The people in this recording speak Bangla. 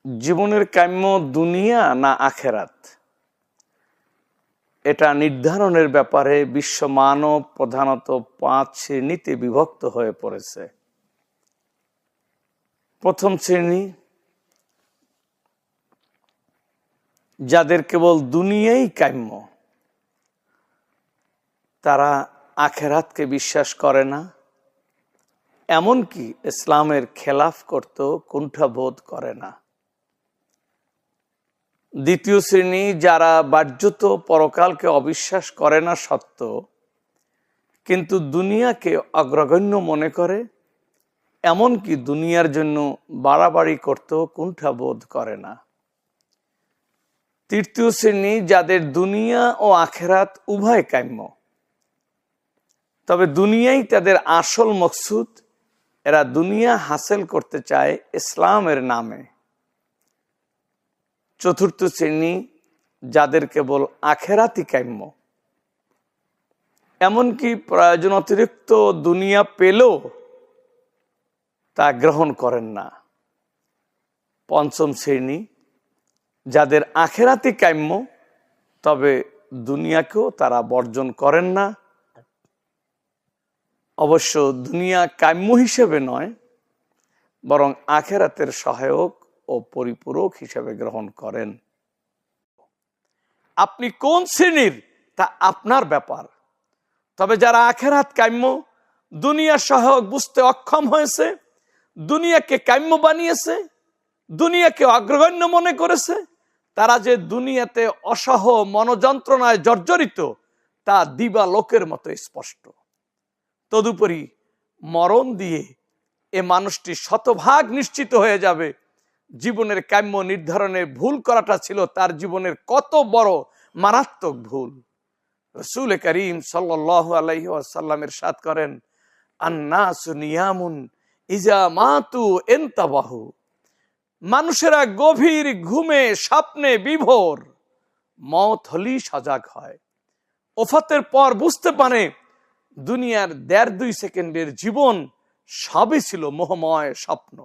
জীবনের কাম্য দুনিয়া না আখেরাত, এটা নির্ধারণের ব্যাপারে বিশ্ব মানব প্রধানত 5 শ্রেণীতে বিভক্ত হয়ে পড়েছে। প্রথম শ্রেণী, যাদের কেবল দুনিয়াই কাম্য, তারা আখেরাতকে বিশ্বাস করে না, এমনকি ইসলামের খেলাফ করতেও কুণ্ঠাবোধ করে না। দ্বিতীয় শ্রেণী, যারা বাহ্যত পরকালকে অবিশ্বাস করে না সত্ত্বেও কিন্তু দুনিয়াকে অগ্রগণ্য মনে করে, এমনকি দুনিয়ার জন্য বাড়াবাড়ি করতেও কুণ্ঠাবোধ করে না। তৃতীয় শ্রেণী, যাদের দুনিয়া ও আখেরাত উভয় কাম্য, তবে দুনিয়াই তাদের আসল মকসুদ, এরা দুনিয়া হাসিল করতে চায় ইসলামের নামে। চতুর্থ শ্রেণী, যাদের কেবল আখেরাতই কাম্য, এমনকি প্রয়োজন অতিরিক্ত দুনিয়া পেলেও তা গ্রহণ করেন না। পঞ্চম শ্রেণী, যাদের আখেরাতই কাম্য, তবে দুনিয়াকেও তারা বর্জন করেন না। অবশ্য দুনিয়া কাম্য হিসেবে নয়, বরং আখেরাতের সহায়ক ও পরিপূরক হিসেবে গ্রহণ করেন। আপনি কোন শ্রেণীর তা আপনার ব্যাপার, তবে যারা আখেরাত কাম্য, দুনিয়া সহায়ক বুঝতে অক্ষম হয়েছে, দুনিয়াকে কাম্য বানিয়েছে, দুনিয়াকে অগ্রগণ্য মনে করেছে, তারা যে দুনিয়াতে অসহ মনোযন্ত্রণায় জর্জরিত তা দিবা লোকের মতো স্পষ্ট। তদুপরি মরণ দিয়ে এ মানুষটি শতভাগ নিশ্চিত হয়ে যাবে জীবনের কাম্য নির্ধারণে ভুল করাটা ছিল তার জীবনের কত বড় মারাত্মক ভুল। রাসূল করিম সাল্লাল্লাহু আলাইহি ওয়াসাল্লাম ইরশাদ করেন, আন্নাসু নিয়ামুন ইজা মাতু ইনতাবাহু, মানুষেরা গভীর ঘুমে স্বপ্নে বিভোর, মত হলেই সজাগ হয়। ওফাতের পর বুঝতে পারে দুনিয়ার 1.5-2 সেকেন্ডের জীবন সবই ছিল মোহময় স্বপ্ন।